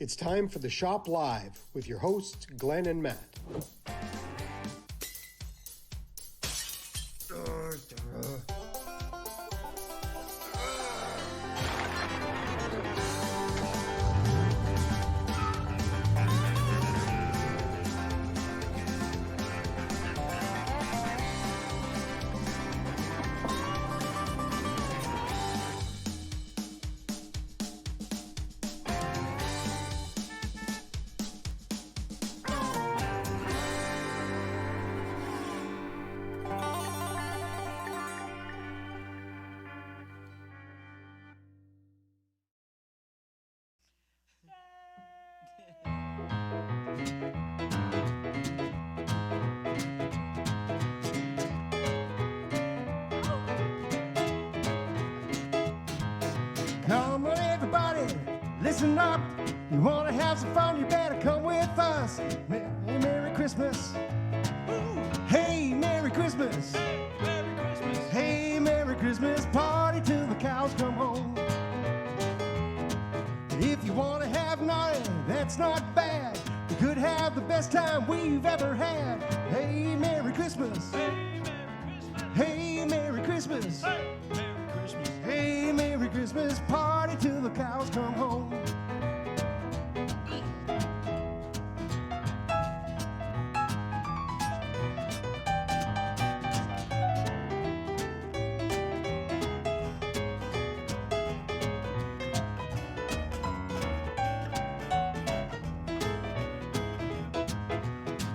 It's time for the Shop Live with your hosts, Glenn and Matt. Come on, everybody, listen up. You want to have some fun, you better come with us. Merry Christmas. Hey, Merry Christmas. Merry Christmas. Hey, Merry Christmas. Party till the cows come home. If you want to have naughty, that's not bad. You could have the best time we've ever had. Hey, Merry Christmas. Hey, Merry Christmas. Hey, Merry Christmas. Hey, Merry Christmas. Hey, Merry Christmas, party till the cows come home.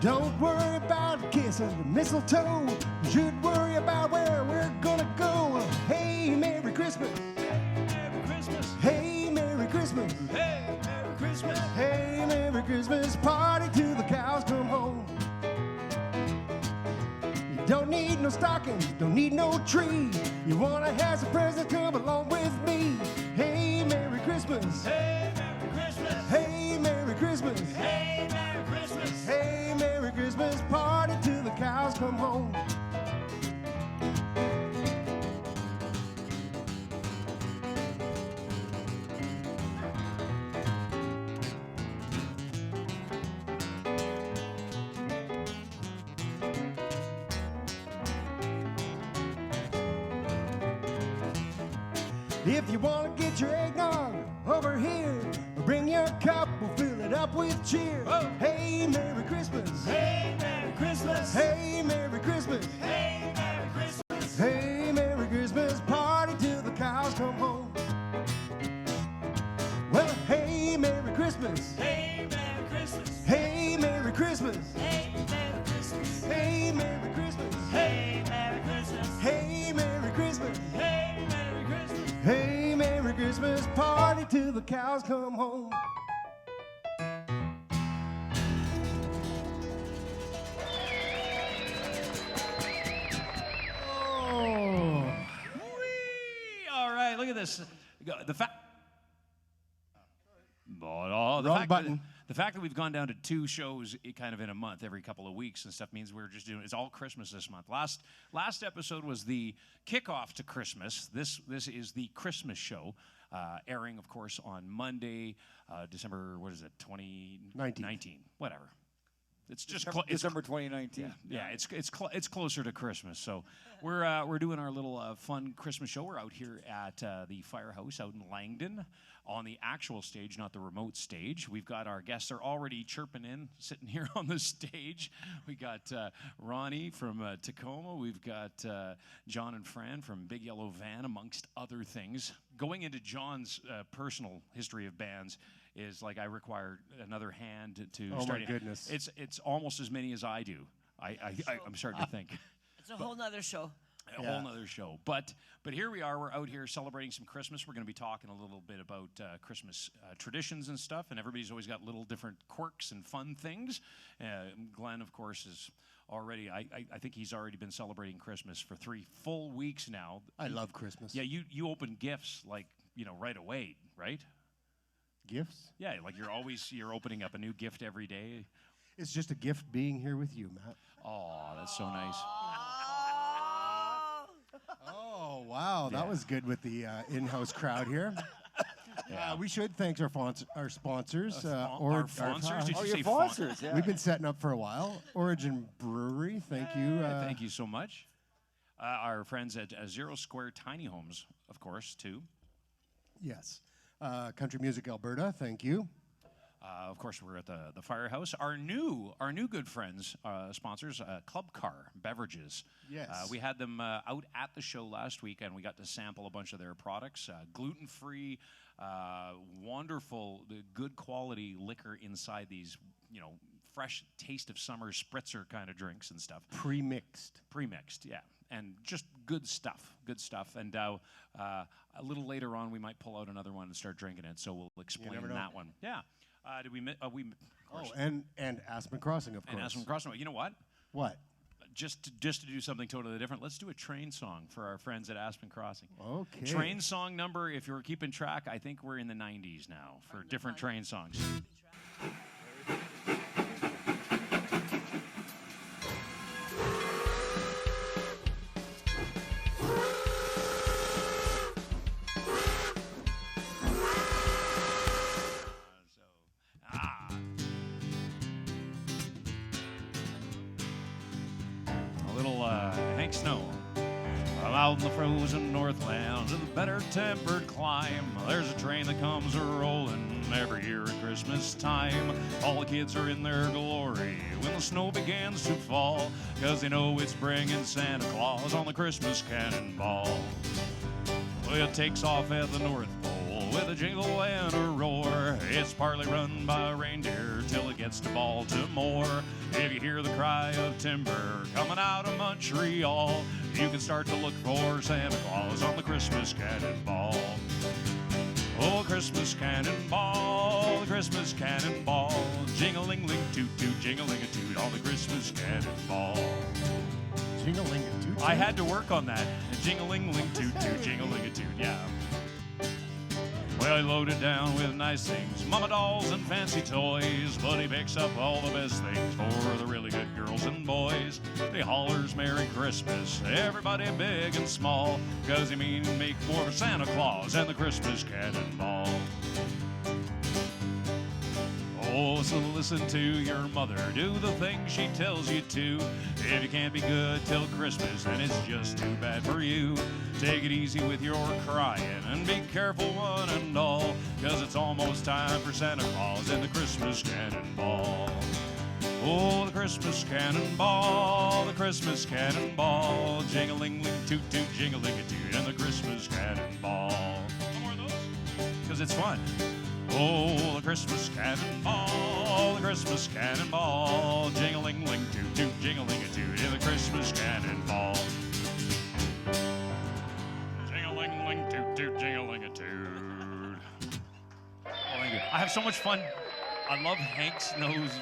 Don't worry about kissing the mistletoe. You should worry about where we're gonna go. Hey, Merry Christmas. Merry Christmas. Hey, Merry Christmas. Hey, Merry Christmas. Hey, Merry Christmas, party till the cows come home. You don't need no stockings, don't need no tree. You wanna have some presents, come along with me. Hey, Merry Christmas. Hey, Merry Christmas. Hey, Merry Christmas. Hey, Merry Christmas. Hey, Merry Christmas, party till the cows come home. If you want to get your eggnog over here, bring your cup, we'll fill it up with cheer. Oh. Hey, Merry Christmas. Hey, Merry Christmas. Hey, Merry Christmas. Hey, Merry Christmas. Hey, Merry Christmas, party till the cows come home. Well, hey, Merry Christmas. Hey, Merry Christmas. Hey, Merry Christmas. Hey, Merry Christmas. Hey, Merry Christmas. Hey, Merry Christmas. Hey, Merry Christmas. Hey, Merry Christmas. Hey, Merry Christmas, party till the cows come home. Oh. Whee! All right, look at this. The fact. Wrong button. The fact that we've gone down to 2 shows kind of in a month, every couple of weeks and stuff, means we're just doing, it's all Christmas this month. Last episode was the kickoff to Christmas. This is the Christmas show, airing, of course, on Monday, December, what is it, 2019? Whatever. It's just December 2019. Yeah, it's closer to Christmas, so we're doing our little fun Christmas show. We're out here at the Firehouse out in Langdon on the actual stage, not the remote stage. We've got our guests are already chirping in, sitting here on the stage. We got Ronnie from Tacoma. We've got John and Fran from Big Yellow Van, amongst other things. Going into John's personal history of bands is like I require another hand to Oh, start. my goodness. It's almost as many as I do. I'm starting to think. It's a whole nother show. A whole nother show. But here we are. We're out here celebrating some Christmas. We're going to be talking a little bit about Christmas traditions and stuff. And everybody's always got little different quirks and fun things. Glenn, of course, is already. I think he's already been celebrating Christmas for 3 full weeks now. I love Christmas. Yeah, you open gifts like right away, right? Gifts? Yeah, like you're opening up a new gift every day. It's just a gift being here with you, Matt. Oh, that's so nice. Oh, wow. That was good with the in-house crowd here. We should thank our sponsors. Our sponsors? Did you your say sponsors, yeah. We've been setting up for a while. Origin Brewery, thank you. Thank you so much. Our friends at Zero Square Tiny Homes, of course, too. Yes. Country Music Alberta, thank you. Of course, we're at the Firehouse. Our new good friends, sponsors, Club Car Beverages. Yes. We had them out at the show last week, and we got to sample a bunch of their products. Gluten-free, wonderful, good quality liquor inside these, fresh taste of summer spritzer kind of drinks and stuff. Pre-mixed. Pre-mixed, yeah. And just good stuff. And a little later on, we might pull out another one and start drinking it, so we'll explain that one. Yeah. Did we? Of course. And Aspen Crossing, of course. And Aspen Crossing. You know what? What? Just to do something totally different, let's do a train song for our friends at Aspen Crossing. Okay. Train song number, if you're keeping track, I think we're in the 90s now for different train songs. Hank Snow. I'm out in the frozen Northlands of the better tempered clime. There's a train that comes a-rolling every year at Christmas time. All the kids are in their glory when the snow begins to fall, 'cause they know it's bringing Santa Claus on the Christmas cannonball. Well, it takes off at the North Pole with a jingle and a roar. It's partly run by reindeer till it gets to Baltimore. If you hear the cry of timber coming out of Montreal, you can start to look for Santa Claus on the Christmas cannonball. Oh, Christmas cannonball, the Christmas cannonball, jingling-ling toot toot, jingling-a-toot on the Christmas cannonball. Jingling-a-toot. I had to work on that. Jingling-ling toot toot, jingling-a-toot, yeah. Well, he loaded down with nice things, mama dolls and fancy toys, but he picks up all the best things for the really good girls and boys. He hollers Merry Christmas, everybody big and small, 'cause he means make more for Santa Claus and the Christmas cannonball. Oh, so listen to your mother, do the things she tells you to. If you can't be good till Christmas, then it's just too bad for you. Take it easy with your crying and be careful one and all, 'cause it's almost time for Santa Claus and the Christmas cannonball. Oh, the Christmas cannonball, the Christmas cannonball, jingling-ling toot toot, jingling-a-toot, and the Christmas cannonball. Some more of those? 'Cause it's fun. Oh, the Christmas cannonball, the Christmas cannonball, jingling-ling toot toot, jingling-a-toot, and the Christmas cannonball. Jingling-ling toot toot, jingling-a-toot. Oh, thank you. I have so much fun. I love Hank Snow's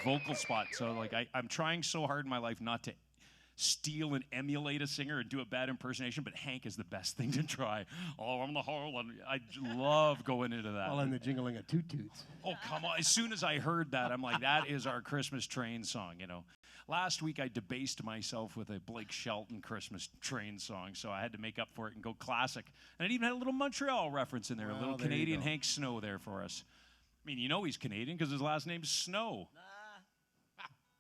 vocal spot. So, I'm trying so hard in my life not to steal and emulate a singer and do a bad impersonation, but Hank is the best thing to try. Oh, I'm the whole, and I love going into that. Well, and the jingling-a-toot-toots. Oh, come on. As soon as I heard that, I'm like, that is our Christmas train song, Last week, I debased myself with a Blake Shelton Christmas train song, so I had to make up for it and go classic. And it even had a little Montreal reference in there, a little Canadian Hank Snow there for us. I mean, he's Canadian because his last name's Snow.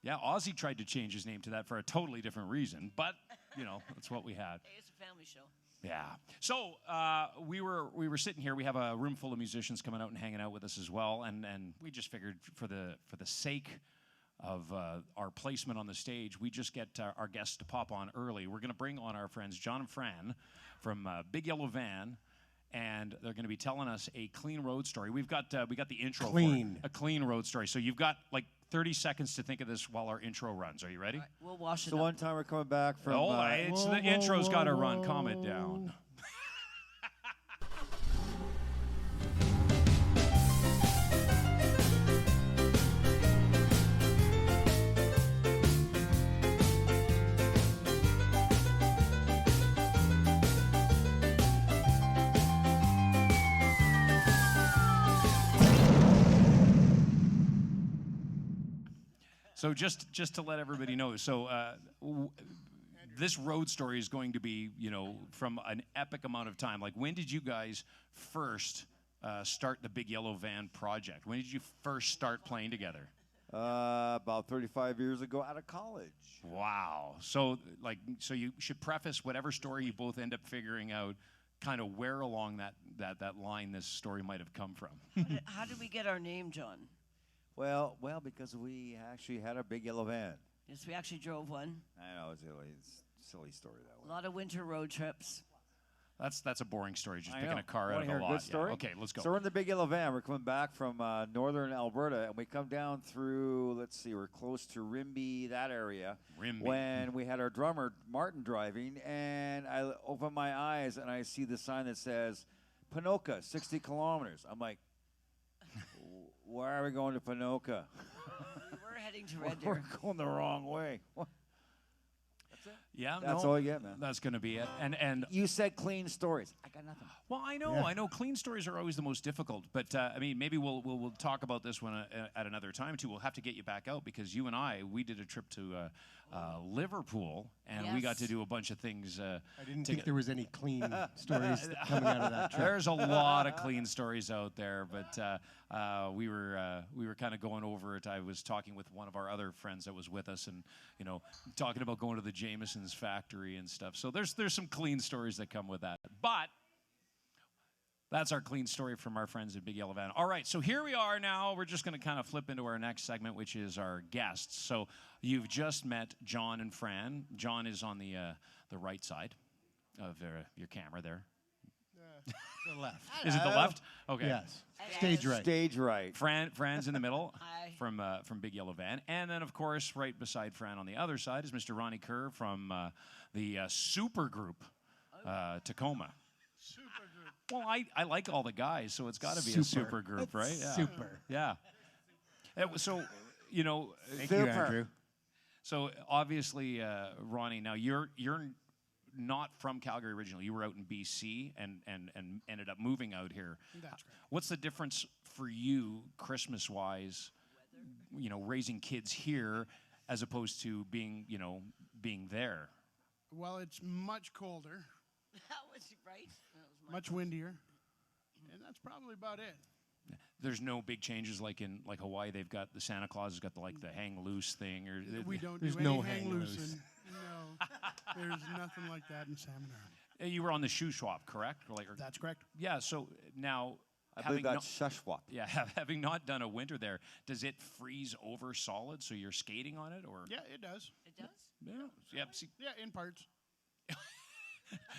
Yeah, Ozzy tried to change his name to that for a totally different reason, but, that's what we had. Hey, it's a family show. Yeah. So we were sitting here. We have a room full of musicians coming out and hanging out with us as well, and we just figured for the sake of our placement on the stage, we just get our guests to pop on early. We're going to bring on our friends John and Fran from Big Yellow Van, and they're going to be telling us a clean road story. We got the intro for it. A clean road story. So you've got 30 seconds to think of this while our intro runs. Are you ready? Right, we'll wash it So up. one time we're coming back from... the intro's got to run. Calm it down. So just to let everybody know, this road story is going to be, from an epic amount of time. Like, when did you guys first start the Big Yellow Van project? When did you first start playing together? About 35 years ago out of college. Wow. So you should preface whatever story you both end up figuring out, kind of where along that line this story might have come from. How did we get our name, John? Well, because we actually had a big yellow van. Yes, we actually drove one. I know, it's a silly story, that A one. lot of winter road trips. That's a boring story, just I picking know. a car Wanna out of hear a a lot. good story? Yeah. Okay, let's go. So we're in the big yellow van. We're coming back from northern Alberta, and we come down through, let's see, we're close to Rimbey, that area. Rimbey. When we had our drummer, Martin, driving, and I open my eyes, and I see the sign that says, Ponoka, 60 kilometers. I'm like, why are we going to Ponoka? We're heading to Red We're Deer. going the wrong way. Yeah, That's no, all you get, man. That's going to be it. And You said clean stories. I got nothing. well, I know clean stories are always the most difficult, but I mean, maybe we'll talk about this one at another time too. We'll have to get you back out because you and we did a trip to Liverpool, and we got Yes. to do a bunch of things. I didn't think there was any clean stories coming out of that trip. There's a lot of clean stories out there, but we were kind of going over it. I was talking with one of our other friends that was with us, and talking about going to the Jameson's factory and stuff. So there's some clean stories that come with that. But that's our clean story from our friends at Big Yellow Van. All right, so here we are now. We're just going to kind of flip into our next segment, which is our guests. So you've just met John and Fran. John is on the right side of your camera there. The left. Is it the left? Okay. Yes. Stage right. Stage right. Fran's in the middle. Hi. From Big Yellow Van. And then, of course, right beside Fran on the other side is Mr. Ronnie Kerr from the super group Tacoma. Super group. Well, I like all the guys, so it's got to be Super. a super group, right? Yeah. Super. Yeah. So, Thank you, Andrew. so obviously, Ronnie, now you're not from Calgary originally. You were out in BC and ended up moving out here. That's right. What's the difference for you, Christmas-wise, raising kids here as opposed to being there? Well, it's much colder, That was right. That was much windier, and that's probably about it. There's no big changes like in Hawaii. They've got the Santa Claus has got the hang loose thing, or We don't There's do no any hang hang loose. loose. No, there's nothing like that in Salmon Arm. You were on the shoe swap, correct? Or That's correct. yeah. So now, I having believe that's Shushwap. having not done a winter there, does it freeze over solid? So you're skating on it, or Yeah, it does. It does? yeah. See, Yeah, in parts.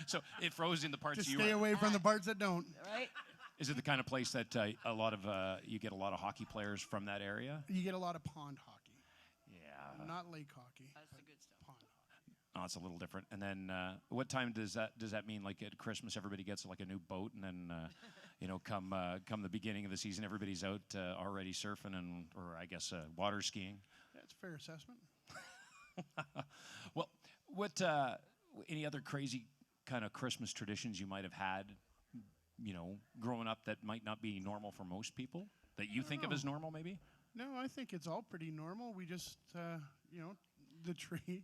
so it froze in the parts Just you stay were. away from the parts that don't. Right? Is it the kind of place that you get a lot of hockey players from that area? You get a lot of pond hockey, Yeah. not lake hockey. That's the good stuff. Pond hockey. Oh, it's a little different. And then, what time does that mean? Like at Christmas, everybody gets like a new boat, and then, come the beginning of the season, everybody's out already surfing or I guess water skiing. That's a fair assessment. Well, what any other crazy kind of Christmas traditions you might have had, growing up that might not be normal for most people that you think of as normal, maybe? No, I think it's all pretty normal. We just, the tree.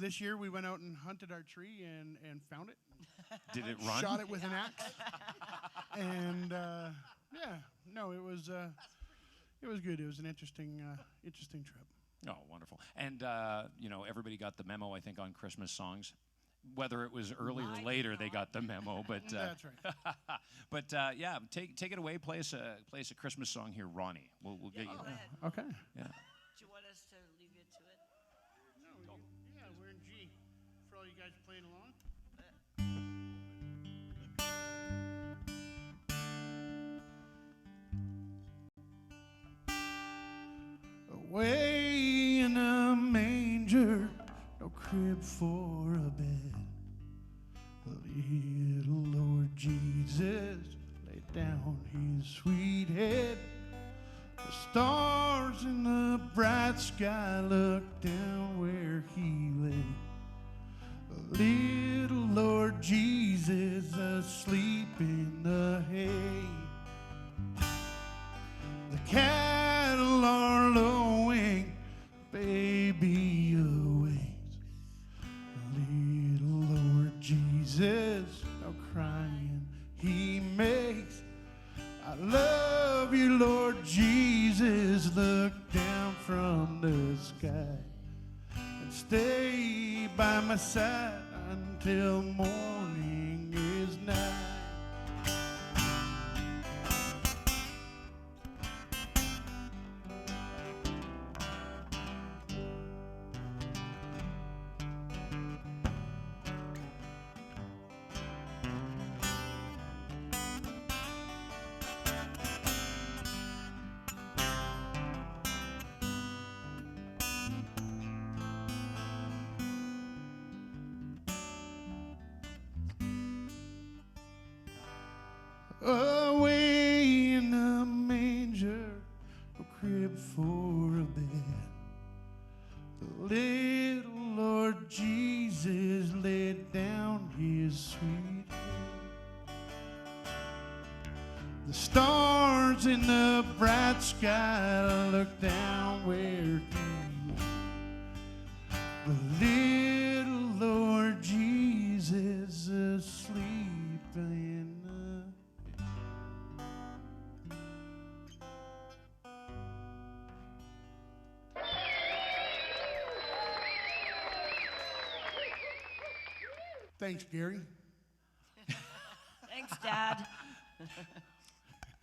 This year we went out and hunted our tree and found it. Did it run? Shot it with an axe. And it was good. It was an interesting trip. Oh, wonderful. And, everybody got the memo, I think, on Christmas songs. Whether it was early or later, they got the memo. But That's right. but take it away. Play us a Christmas song here, Ronnie. We'll get you. Go ahead. Okay. Yeah. Do you want us to leave you to it? No, yeah, we're in G. For all you guys playing along. Away in a manger, no crib for a bed. Little Lord Jesus laid down his sweet head. The stars in the bright sky looked down where he lay. Little Lord Jesus asleep in the hay. The cattle are lowing, baby awaits. Little Lord Jesus, no crying he makes. look down from the sky and stay by my side until morning is nigh. Away in a manger, a crib for a bed, the little Lord Jesus laid down his sweet head. The stars in the bright sky looked down where he was. The little Lord Jesus asleep in the Thanks, Gary. Thanks, Dad.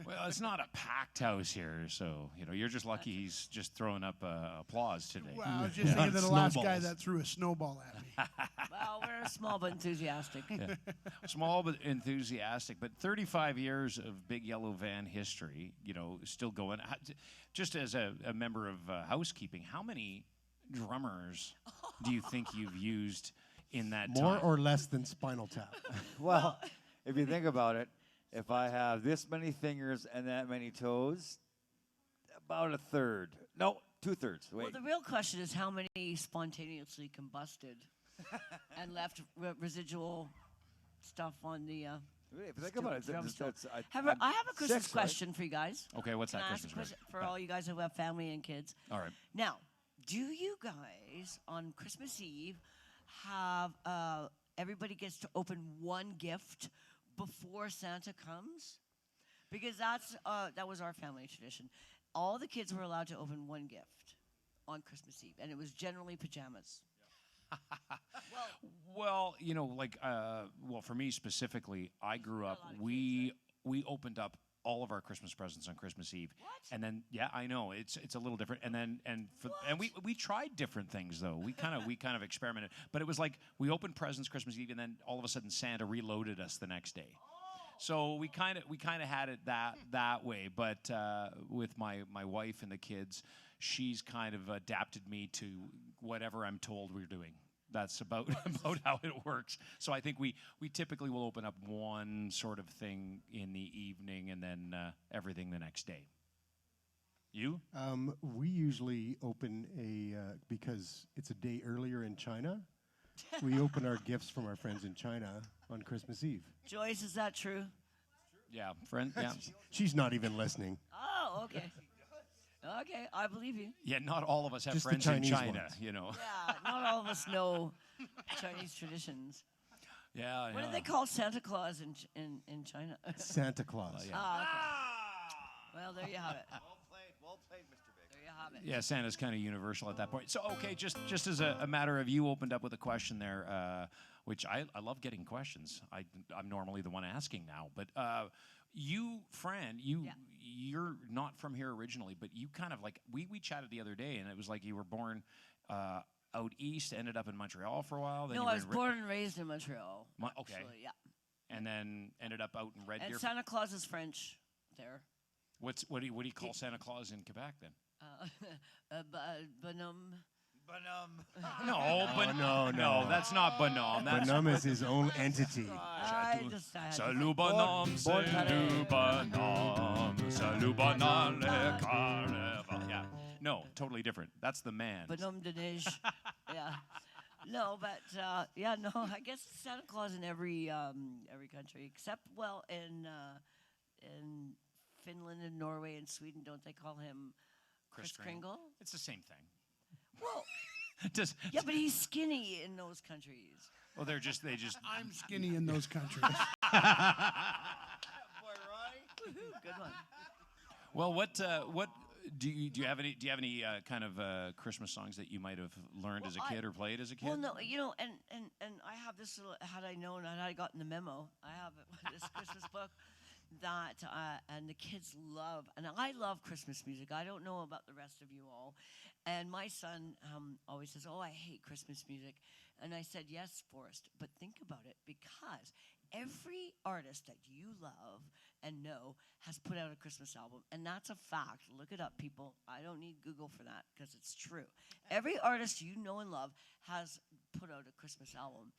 Well, it's not a packed house here, so you're just lucky he's just throwing up applause today. Well, I was just thinking of the last guy Snowballs. that threw a snowball at me. Well, we're small but enthusiastic. Small but enthusiastic, but 35 years of Big Yellow Van history, still going. Just as a member of housekeeping, how many drummers do you think you've used in that More time? or less than Spinal Tap. Well, if you think about it, if I have this many fingers and that many toes, about a third. No, 2/3. Wait. Well, the real question is how many spontaneously combusted and left residual stuff on the. If you think about it, drum still. I I have a Christmas 6, right? question for you guys. Okay, what's Can that I ask a Christmas question for all you guys who have family and kids? All right. Now, do you guys on Christmas Eve have everybody gets to open one gift before Santa comes? Because that was our family tradition. All the kids were allowed to open one gift on Christmas Eve, and it was generally pajamas. Well, for me specifically, I grew up. We opened up all of our Christmas presents on Christmas Eve. What? And then I know it's a little different. And we tried different things though. We kind of experimented. But it was like we opened presents Christmas Eve, and then all of a sudden Santa reloaded us the next day. So we kind of had it that way. But with my wife and the kids, she's kind of adapted me to whatever I'm told we're doing. That's about how it works. So I think we typically will open up one sort of thing in the evening and then everything the next day. You? We usually open because it's a day earlier in China, we open our gifts from our friends in China on Christmas Eve. Joyce, is that true? Yeah, friend. Yeah. She's not even listening. Oh, okay. Okay, I believe you. Yeah, not all of us have Just the friends in Chinese China, ones. Yeah, not all of us know Chinese traditions. Yeah. What do they call Santa Claus in China? Santa Claus. yeah. Ah, okay. Well, there you have it. Well played, Mr. Big. There you have it. Yeah, Santa's kind of universal at that point. So, okay, just as a matter of you opened up with a question there, which I love getting questions. I'm normally the one asking now, but you, Fran, you're not from here originally, but you kind of like we chatted the other day, and it was like you were born out east, ended up in Montreal for a while. Then No, you were I was in born and raised in Montreal. okay. Actually, yeah. and then ended up out in Red And Deer. Santa Claus is French there. What do you call Santa Claus in Quebec then? Bonhomme. No, that's not bonhomme. That's Bonhomme is his own entity. I had to Salut bonhomme, salut bonhomme, salut bonhomme le carnaval. Yeah, no, totally different. That's the man. Bonhomme de Neige. Yeah. No, but no. I guess Santa Claus in every country except in Finland and Norway and Sweden. Don't they call him Kris Kringle? It's the same thing. Well, Just, yeah, but he's skinny in those countries. well, they just. I'm skinny in those countries. Boy, Ronnie. Good one. Well, what Do you have any kind of Christmas songs that you might have learned as a kid or played as a kid? Well, no, and I have this little. Had I known, had I gotten the memo, I have this Christmas book that and the kids love, and I love Christmas music. I don't know about the rest of you all, and my son always says, "Oh, I hate Christmas music," and I said, "Yes, Forrest, but think about it, because every artist that you love and know has put out a Christmas album, and that's a fact. Look it up, people. I don't need Google for that because it's true. Every artist you know and love has put out a Christmas album,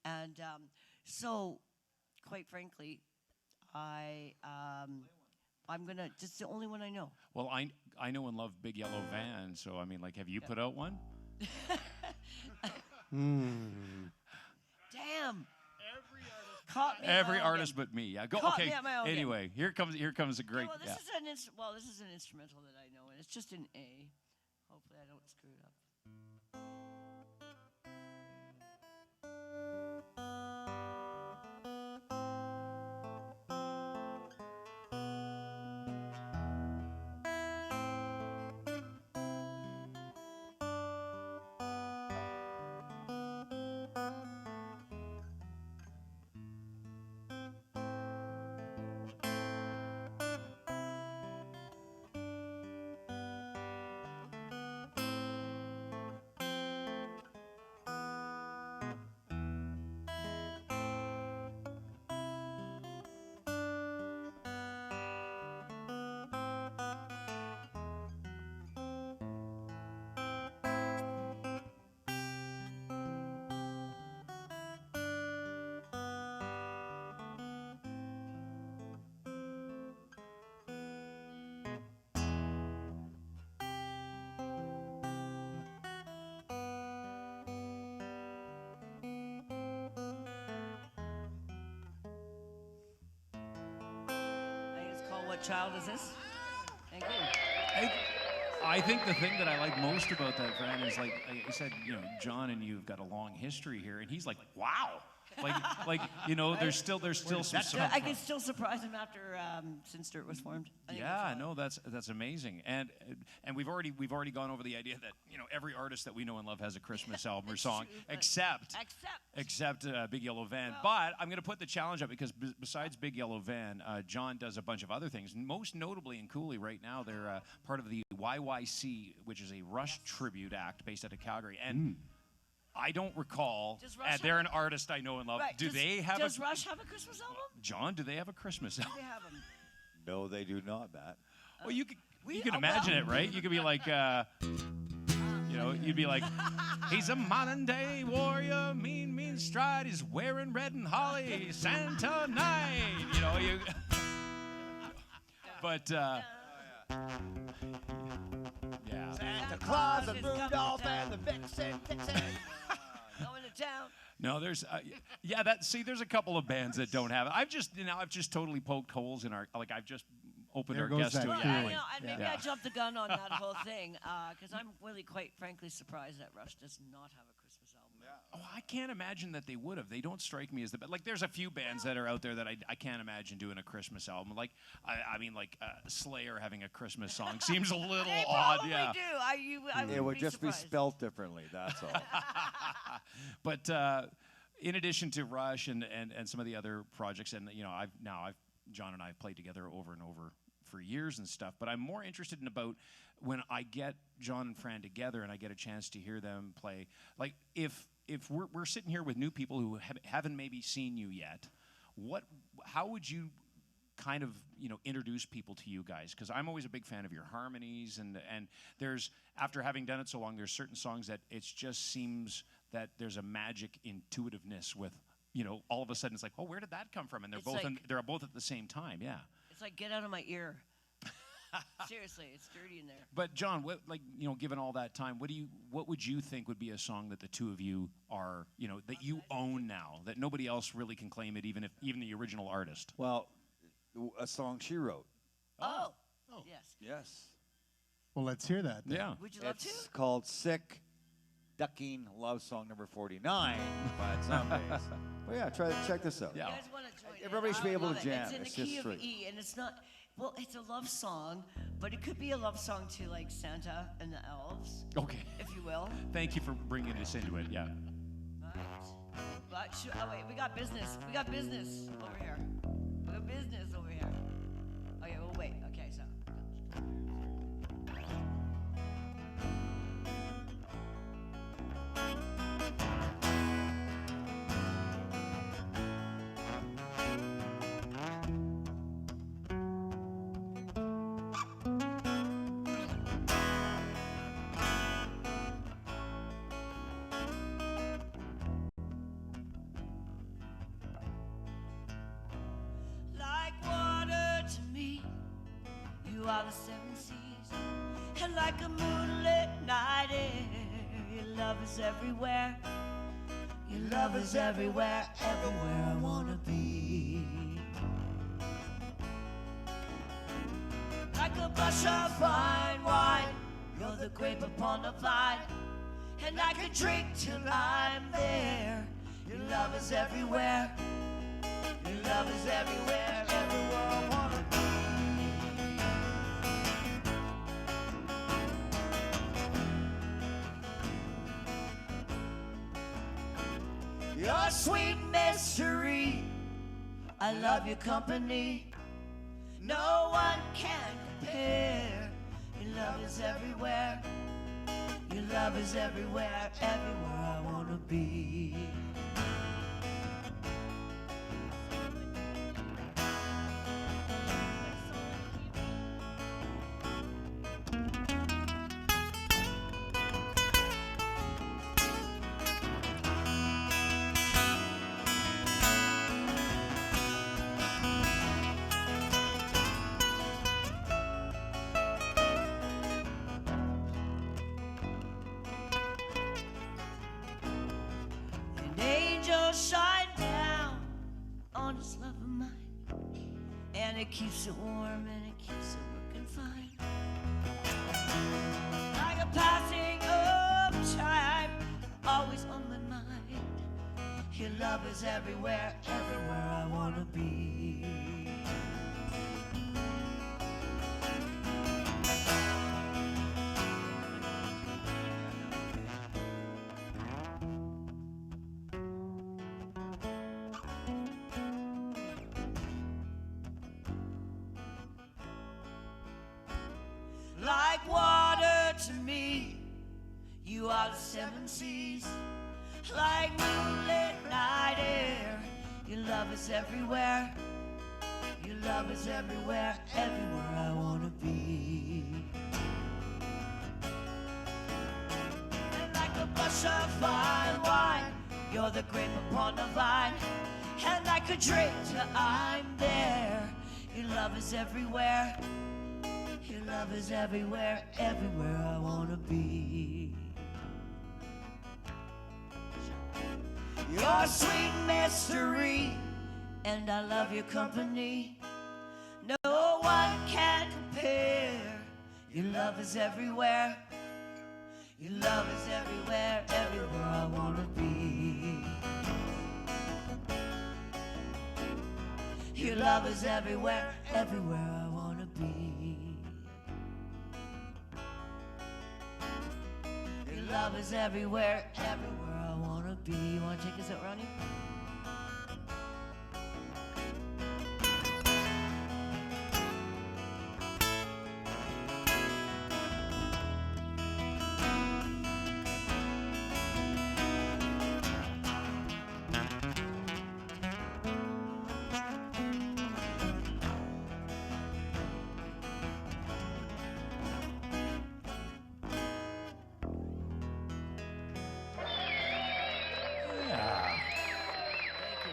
and so, quite frankly, I'm gonna. Just the only one I know. Well, I know and love Big Yellow Van, so I mean, like, have you put out one? Damn. Caught me at Every my own artist game. but me. Yeah, go. Caught Okay. me at my own game. Anyway, here comes a great. Yeah, yeah. this is an instrumental that I know, and it's just in A. Hopefully, I don't screw it up. I think it's called "What Child Is This?" Thank you. I think the thing that I like most about that, Fran, is like you said, John and you've got a long history here, and he's like, wow, there's still some. I can still surprise him after since Dirt was formed. I think Yeah, that's no, that's amazing, and we've already gone over the idea that every artist that we know and love has a Christmas album or song, true, but- except Big Yellow Van. But I'm going to put the challenge up because besides Big Yellow Van, John does a bunch of other things. Most notably and coolly, right now they're part of the YYC, which is a Rush tribute act based out of Calgary, and. I don't recall. Does Rush they're have an artist I know and love. Right. Do they have Does a Rush have a Christmas album? John? Do they have a Christmas album? They have them. No, they do not, Matt. Well, you can imagine it, right? You could be like, you'd be like, he's a modern day warrior, mean stride. He's wearing red and holly, Santa night. But yeah. Santa Claus and Rudolph and the Vixen. Going to town. No, there's there's a couple of bands that don't have it. I've just totally poked holes in I've just opened There our goes guest that to it. theory. And maybe Yeah. I jumped the gun on that whole thing because I'm really, quite frankly, surprised that Rush does not have a Christmas album. Oh, I can't imagine that they would have. They don't strike me as there's a few bands that are out there that I can't imagine doing a Christmas album. Like Slayer having a Christmas song seems a little They odd. probably Yeah. do. I It would be just surprised. be spelt differently, that's all. But in addition to Rush and some of the other projects, and John and I have played together over and over for years and stuff. But I'm more interested in about when I get John and Fran together and I get a chance to hear them play. Like if we're sitting here with new people who haven't maybe seen you yet, how would you kind of introduce people to you guys? Because I'm always a big fan of your harmonies, and there's, after having done it so long, there's certain songs that it just seems that there's a magic intuitiveness with, all of a sudden it's like, oh, where did that come from? And they're both at the same time. Yeah. It's like, get out of my ear. Seriously, it's dirty in there. But John, given all that time, what would you think would be a song that the two of you are, that you own now, that nobody else really can claim it, even the original artist? Well, a song she wrote. Oh. Yes. Yes. Well, let's hear that then. Yeah. Would you love It's to? called Sick Ducking Love Song number 49 by Zombies. Well, yeah, check this out. Yeah. You guys want to join in? Everybody should I be able love to it. jam. It's in It's the key just of three. E, and it's not. Well, it's a love song, but it could be a love song to like Santa and the elves, Okay. if you will. Thank you for bringing us into it. Yeah. Right. But oh wait, we got business. We got business over here. We got business over here. Okay, we'll wait. Okay, so. Like water to me, you are the seven seas, and like a moonlit night air, your love is everywhere. Your love is everywhere, everywhere I wanna be. Like a bush of fine wine, you're the grape upon the vine, and I could drink till I'm there. Your love is everywhere. Your love is everywhere, everywhere I wanna be. Your sweet mystery, I love your company. No one can compare. Your love is everywhere. Your love is everywhere, everywhere I wanna be. An angel shine down on this love of mine, and it keeps it warm and it keeps it working fine. Like a passing of time, always on my mind. Your love is everywhere, everywhere I wanna be. Like water to me, you are the seven seas. Like moonlit night air, your love is everywhere. Your love is everywhere, everywhere I wanna be. And like a bush of fine wine, you're the grape upon the vine, and I could drink till I'm there. Your love is everywhere. Your love is everywhere, everywhere I wanna be. Your sweet mystery, and I love your company. No one can compare. Your love is everywhere. Your love is everywhere, everywhere I wanna be. Your love is everywhere, everywhere I wanna be. Your love is everywhere, everywhere I wanna be. You wanna take us out, Ronnie?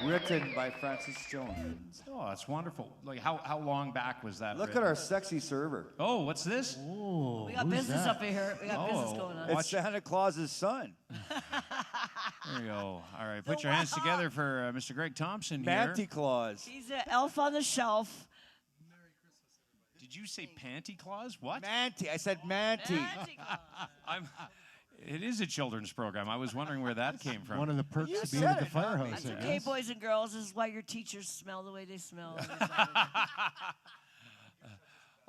Written by Francis Jones. Oh, that's wonderful. Like, how long back was that? Look at written? our sexy server. Oh, what's this? We got business up in here. We got business going on. It's Santa Claus's son. There you go. All right, put your hands together for Mr. Greg Thompson here. Manty Claus. He's an elf on the shelf. Did you say panty clause? What? Manty. I said Manty. It is a children's program. I was wondering where that came from. One of the perks You of being said at the it, not me. firehouse, That's I okay, guess. boys and girls. This is why your teachers smell the way they smell.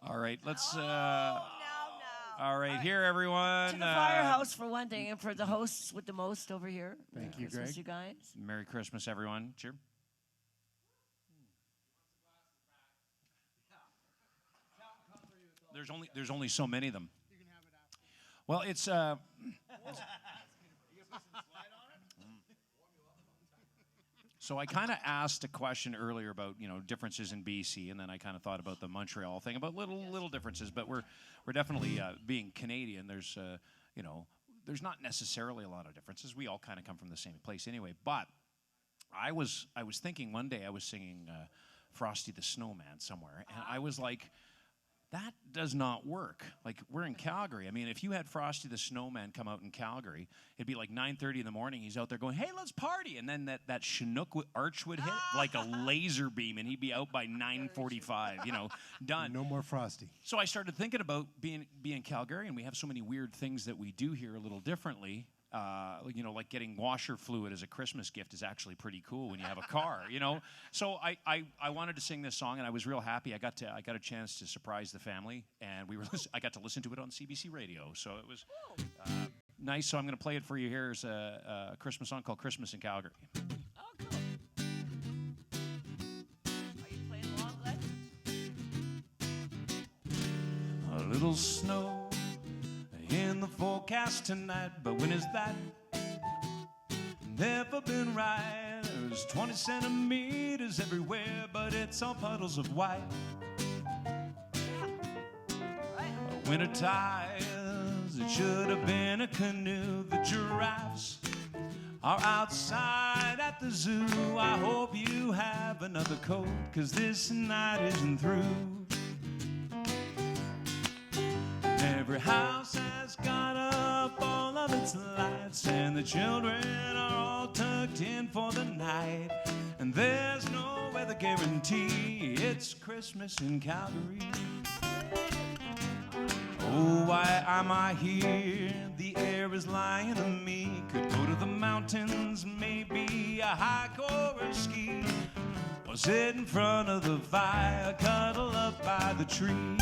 All right, let's. No. All right, here, everyone. To the firehouse for one thing, and for the hosts with the most over here. Thank you, Christmas, Greg. you guys. Merry Christmas, everyone. Cheer. There's only so many of them. Well, it's So I kind of asked a question earlier about differences in BC, and then I kind of thought about the Montreal thing, about little differences. But we're definitely being Canadian. There's there's not necessarily a lot of differences. We all kind of come from the same place anyway. But I was thinking one day I was singing Frosty the Snowman somewhere, and I was like, that does not work. Like, we're in Calgary. I mean, if you had Frosty the Snowman come out in Calgary, it'd be like 9:30 in the morning. He's out there going, hey, let's party. And then that Chinook arch would hit like a laser beam, and he'd be out by 9:45, done. No more Frosty. So I started thinking about being Calgarian. We have so many weird things that we do here a little differently. Like getting washer fluid as a Christmas gift is actually pretty cool when you have a car, So I wanted to sing this song, and I was real happy. I got a chance to surprise the family, and I got to listen to it on CBC Radio. So it was nice. So I'm going to play it for you. Here's a Christmas song called "Christmas in Calgary." Oh, cool. Are you playing along, Glenn? A little snow in the forecast tonight, but when is that? Never been right. There's 20 centimeters everywhere, but it's all puddles of white. Winter tires, it should have been a canoe. The giraffes are outside at the zoo. I hope you have another coat, 'cause this night isn't through. Every house has got up all of its lights, and the children are all tucked in for the night. And there's no weather guarantee, it's Christmas in Calgary. Oh, why am I here? The air is lying to me. Could go to the mountains, maybe a hike or a ski, or sit in front of the fire, cuddle up by the tree.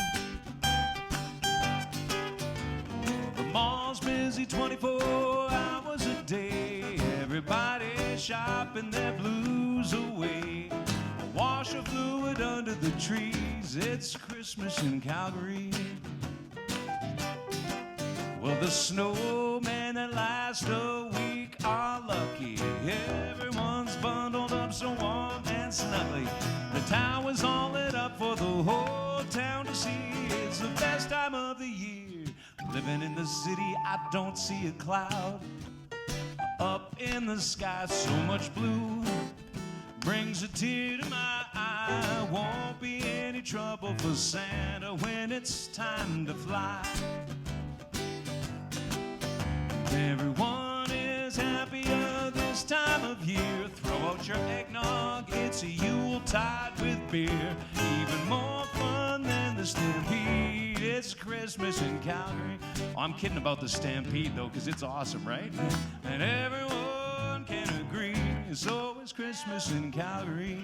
Mall's busy 24 hours a day. Everybody shopping their blues away. A wash of fluid under the trees. It's Christmas in Calgary. Well, the snowmen that last a week are lucky. Everyone's bundled up so warm and snuggly. The town was all lit up for the whole town to see. It's the best time of the year. Living in the city, I don't see a cloud. Up in the sky, so much blue brings a tear to my eye. Won't be any trouble for Santa when it's time to fly. Everyone is happier this time of year. Throw out your eggnog, it's a Yuletide with beer. Even more fun than the stampede, it's Christmas in Calgary. Oh, I'm kidding about the stampede, though, because it's awesome, right? And everyone can agree, so it's Christmas in Calgary.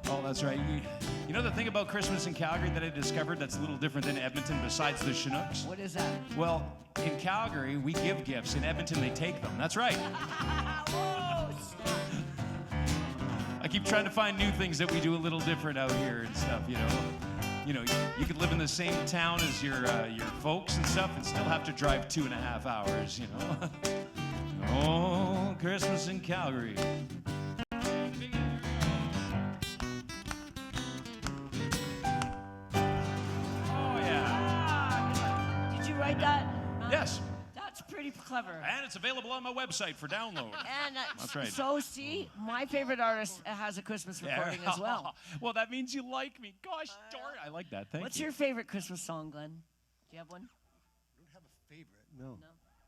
Oh, that's right. You know the thing about Christmas in Calgary that I discovered that's a little different than Edmonton besides the Chinooks? What is that? Well, in Calgary, we give gifts. In Edmonton, they take them. That's right. Whoa, snap. I keep trying to find new things that we do a little different out here and stuff, You could live in the same town as your folks and stuff and still have to drive 2.5 hours, Oh, Christmas in Calgary. Oh, yeah. Did you write that? Yes. That's pretty clever. And it's available on my website for download. And That's right. So, see, my favorite artist has a Christmas recording as well. Well, that means you like me. Gosh darn it. I like that. Thank What's you. your favorite Christmas song, Glenn? Do you have one? I don't have a favorite. No.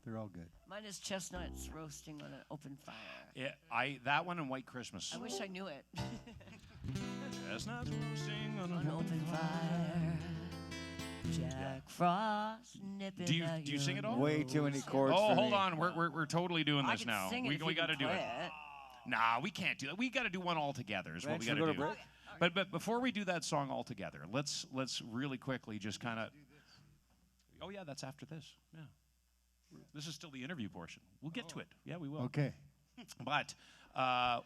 They're all good. Mine is Chestnuts Roasting on an Open Fire. Yeah, that one and White Christmas. I wish I knew it. Chestnuts roasting on On an open fire. Jack Frost nipping Do you at do you sing your it all? Way too many chords. Oh, for hold me. on. We're totally doing I this can now. sing it We if you got to can do play it. it. Nah, we can't do that. We got to do one all together. Is what Right, we should got we to go do. to break? But before we do that song all together, let's really quickly just kind of. Oh yeah, that's after this. Yeah, this is still the interview portion. We'll get to it. Yeah, we will. Okay. But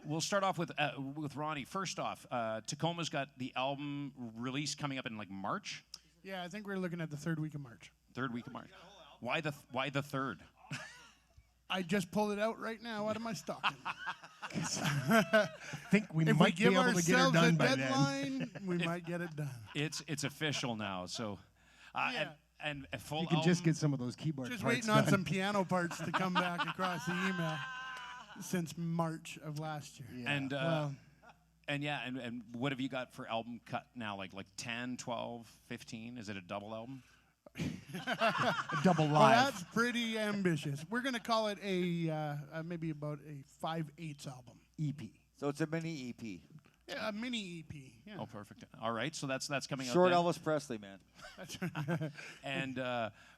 we'll start off with Ronnie. First off, Tacoma's got the album release coming up in like March. Yeah, I think we're looking at the third week of March. Third week of March. Why the third? I just pulled it out right now out of my stocking. I think we If we might be give able to get her ourselves a done by then. deadline, we might get it done. It's official now. So, Yeah. and a full You can just get some of those keyboard Just parts waiting on done. some piano parts to come back across the email since March of last year. Yeah. And well, and what have you got for album cut now? Like 10, 12, 15? Is it a double album? a double Oh, live. that's pretty ambitious. We're going to call it a maybe about a 5/8 album. EP. So it's a mini EP. Yeah, a mini EP. Yeah. Oh, perfect. All right, so that's coming Short out. then. Elvis Presley, man. And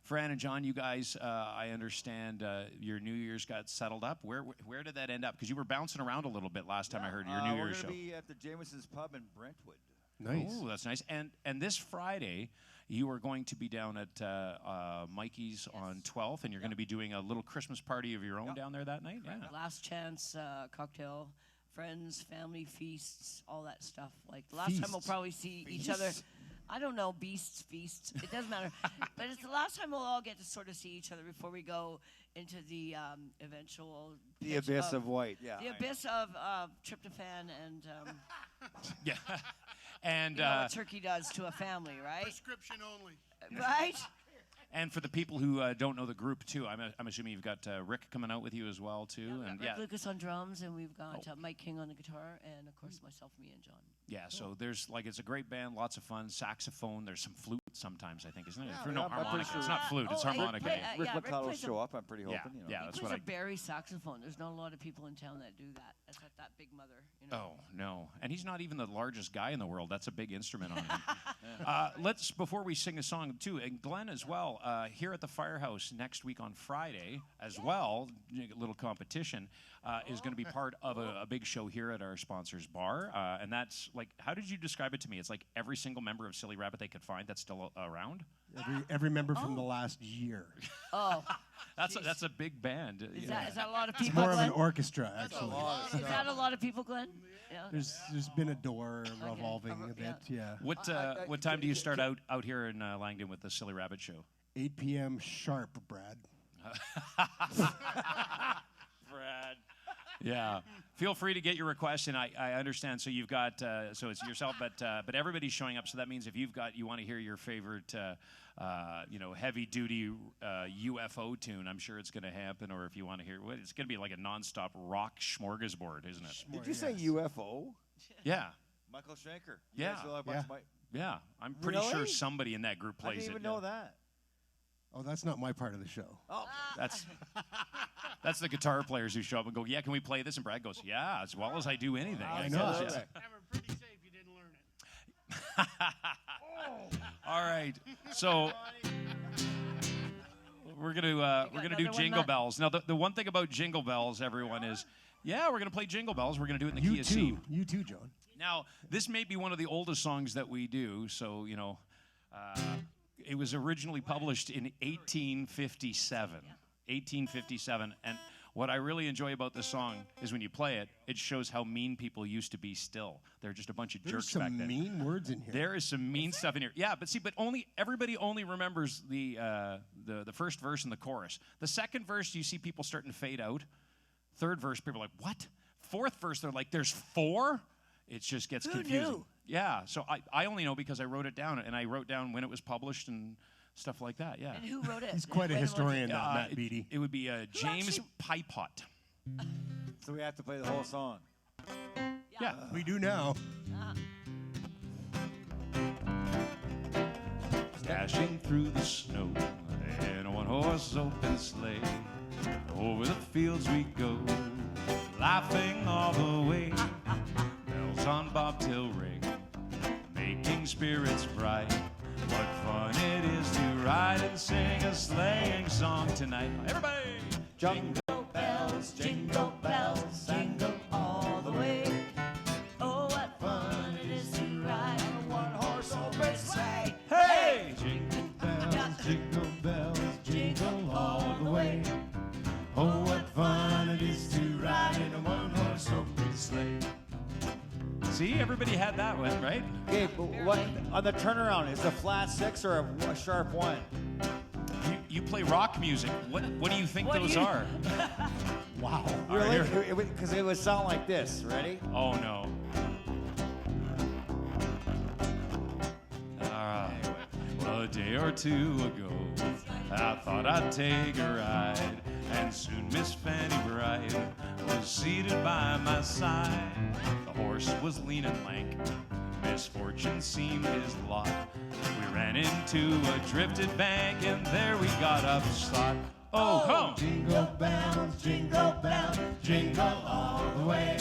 Fran and John, you guys, I understand your New Year's got settled up. Where did that end up? Because you were bouncing around a little bit last time I heard your New Year's show. We're going to be at the Jameson's Pub in Brentwood. Nice. Oh, that's nice. And this Friday, you are going to be down at Mikey's on 12th, and you're going to be doing a little Christmas party of your own down there that night. Yeah. Last chance cocktail, friends, family feasts, all that stuff. Like the last time we'll Feasts? probably see each other. I don't know, beasts, feasts. It doesn't matter. But it's the last time we'll all get to sort of see each other before we go into the eventual. The pitch Abyss of White. Yeah. The abyss of tryptophan and Yeah. And you know what turkey does to a family, right? Prescription only. Right? and for the people who don't know the group too, I'm assuming you've got Rick coming out with you as well too. We've And got Rick Lucas on drums, and we've got Mike King on the guitar, and of course myself, me, and John. yeah. So there's like it's a great band, lots of fun. Saxophone. There's some flute sometimes, I think, isn't it? Yeah, For no I'm pretty harmonica. sure- It's not flute. It's Oh, Rick harmonica. play- Rick yeah, Rick McLeod will plays a- show up. I'm pretty Yeah, hoping. You know. yeah. He That's plays what a bari saxophone. There's not a lot of people in town that do that. That's like that big mother. You know? Oh no, and he's not even the largest guy in the world. That's a big instrument on him. Let's before we sing a song too, and Glenn as well. Here at the Firehouse next week on Friday as well, a little competition is going to be part of a big show here at our sponsor's bar, and that's like, how did you describe it to me? It's like every single member of Silly Rabbit they could find that's still around. Every member from the last year. Oh, That's a big band. is Yeah. that a lot of It's people? more of an Glenn? orchestra, actually. Is that a lot of people, Glenn? Yeah. There's been a door revolving a bit, yeah. What time do you start out here in Langdon with the Silly Rabbit show? 8 p.m. sharp, Brad. Brad. Yeah. Feel free to get your request, and I understand. So you've got so it's yourself, but everybody's showing up. So that means if you want to hear your favorite heavy duty UFO tune, I'm sure it's going to happen. Or if you want to hear, it's going to be like a nonstop rock smorgasbord, isn't it? Did you say UFO? Yeah. Michael Schenker. Yeah. You guys will have Yeah. Yeah. I'm pretty sure Really? somebody in that group I plays didn't it. even know that. Oh, that's not my part of the show. Oh, That's the guitar players who show up and go, yeah, can we play this? And Brad goes, yeah, as well as I do anything. I Yes, know. yes, Okay. yes. Ever pretty safe you didn't learn it. All right. So we're gonna do another one, Jingle Matt? Bells. Now the one thing about Jingle Bells, everyone, is we're gonna play Jingle Bells. We're gonna do it in the key of C. You too, John. Now this may be one of the oldest songs that we do. So it was originally published in 1857. 1857, and what I really enjoy about this song is when you play it, it shows how mean people used to be still. They're just a bunch of There's jerks back some then. mean words in here. There is some mean stuff in here. Yeah, but everybody only remembers the first verse and the chorus. The second verse, you see people starting to fade out. Third verse, people are like, what? Fourth verse, they're like, there's four? It just gets confusing. knew? Yeah, so I only know because I wrote it down, and I wrote down when it was published and stuff like that, yeah. And who wrote it? He's quite a When was it? historian, Matt Beatty. It would be James Pipot. so we have to play the whole song. Yeah. We do now. Dashing through the snow in a one-horse open sleigh. Over the fields we go, laughing all the way. Bells on bobtail ring, making spirits bright. What fun it is to ride and sing a sleighing song tonight. Everybody! Jingle bells, jingle all the way. Oh, what fun it is to everybody had that one, right? Okay, but what on the turnaround is a flat 6 or a sharp 1? You play rock music. What do you think What do those you- are? Wow. Really? Because it would sound like this. Ready? Oh no. A day or two ago, I thought I'd take a ride, and soon Miss Fanny Bright was seated by my side. The horse was lean and lank, misfortune seemed his lot. We ran into a drifted bank, and there we got upshot. Oh, come! Jingle bells, jingle all the way.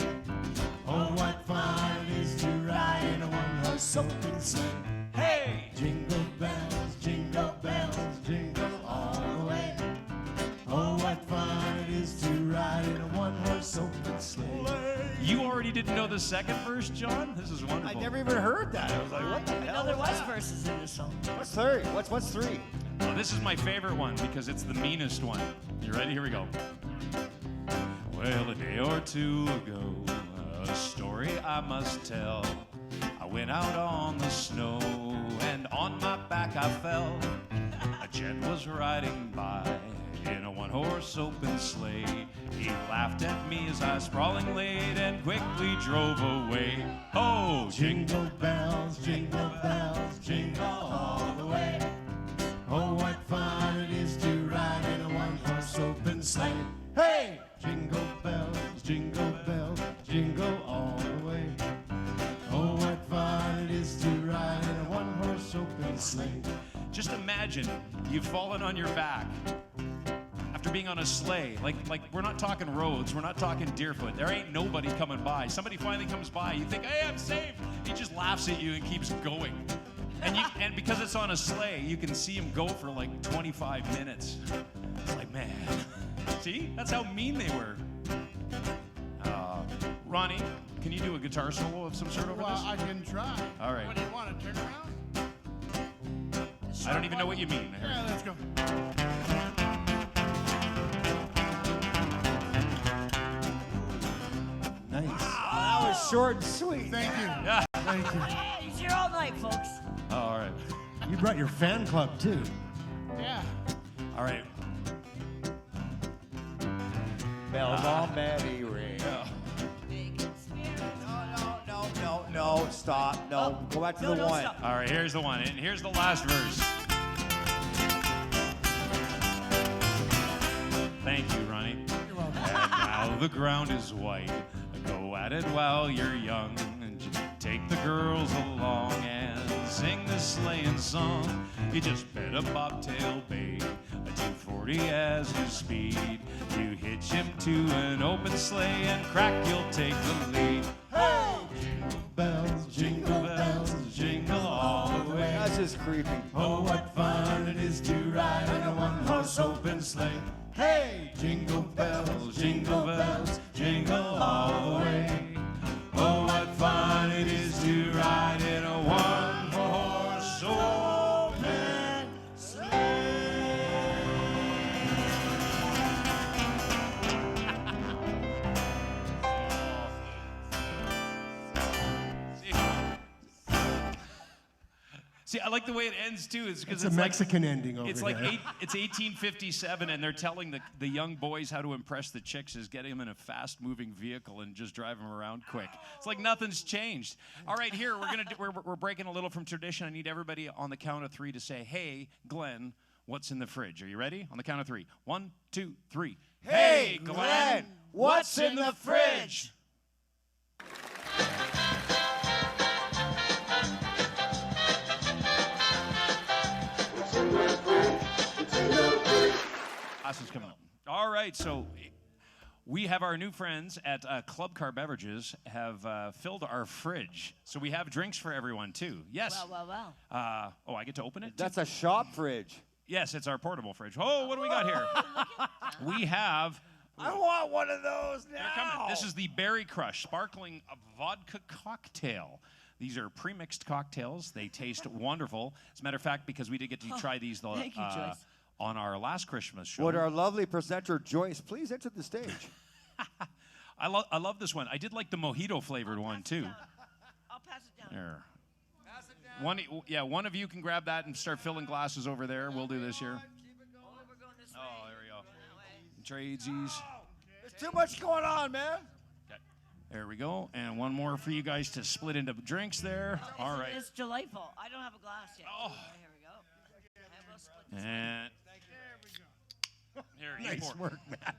Oh, what fun it is to ride in a one-horse open sleigh. Hey! Jingle bells, jingle all the way. Oh, what fun it is to ride in a one-horse open sleigh. You already didn't know the second verse, John? This is wonderful. I never even heard that. I was like, what the I hell? know there is was that? verses in this song. What's 3? What's 3? Well, this is my favorite one because it's the meanest one. You ready? Here we go. Well, a day or two ago, a story I must tell. I went out on the snow and on my back I fell. A gent was riding by in a one-horse open sleigh. He laughed at me as I sprawling laid and quickly drove away. Oh, Jingle bells, jingle all the way. Oh, what fun it is to ride in a one-horse open sleigh. Hey! Jingle bells, jingle all the way. Oh, what fun it is to ride in a one-horse open sleigh. just imagine you've fallen on your back after being on a sleigh. Like we're not talking roads, we're not talking Deerfoot. There ain't nobody coming by. Somebody finally comes by. You think, hey, I'm safe. He just laughs at you and keeps going. And because it's on a sleigh, you can see him go for like 25 minutes. It's like, man, see? That's how mean they were. Ronnie, can you do a guitar solo of some sort over Well, this? I can try. All right. What do you want to turn around? I don't even know what you mean. Here. Yeah, let's go. Nice. That was short and sweet. Thank you. Yeah. Thank you. He's here all night, folks. All right. You brought your fan club too. Yeah. All right. Bells on Betty Ring. No, stop. No, go back to No, the don't one. stop. All right, here's the one. And here's the last verse. Thank you, Ronnie. You're welcome. And now the ground is white. Go at it while you're young. And take the girls along and sing the sleighing song. You just bet a bobtail bay, a 240 as your speed. You hitch him to an open sleigh and crack, you'll take the lead. Hey! Jingle bells, jingle all the way. That's just creepy. Oh, what fun it is to ride in a one-horse open sleigh. Hey! Jingle bells, jingle all the way. Oh, what fun it is to ride in a one-horse open See, I like the way it ends too. It's because It's a Mexican ending over It's like here. it's 1857, and they're telling the young boys how to impress the chicks is getting them in a fast-moving vehicle and just drive them around quick. It's like nothing's changed. All right, here we're breaking a little from tradition. I need everybody on the count of 3 to say, "Hey, Glenn, what's in the fridge?" Are you ready? On the count of 3. 1, 2, 3. Hey, Glenn, what's in the fridge? Austin's coming up. All right, so we have our new friends at Club Car Beverages have filled our fridge. So we have drinks for everyone, too. Yes. Wow. Oh, I get to open it? That's a shop fridge. Yes, it's our portable fridge. Oh, what do we got here? We have... I want one of those now. They're coming. This is the Berry Crush Sparkling Vodka Cocktail. These are pre-mixed cocktails. They taste wonderful. As a matter of fact, because we did get to try these thank you, Joyce. on our last Christmas show. Would our lovely presenter Joyce please enter the stage? I love this one. I did like the mojito flavored one, too. I'll There. One of you can grab that and start filling glasses over there. We'll do this here. Oh, there we go. Tradesies. There's too much going on, man. Okay. There we go. And one more for you guys to split into drinks there. All right. It's delightful. I don't have a glass yet. Oh. Here we go. And we'll split this. And here, you Nice pour. work, Matt.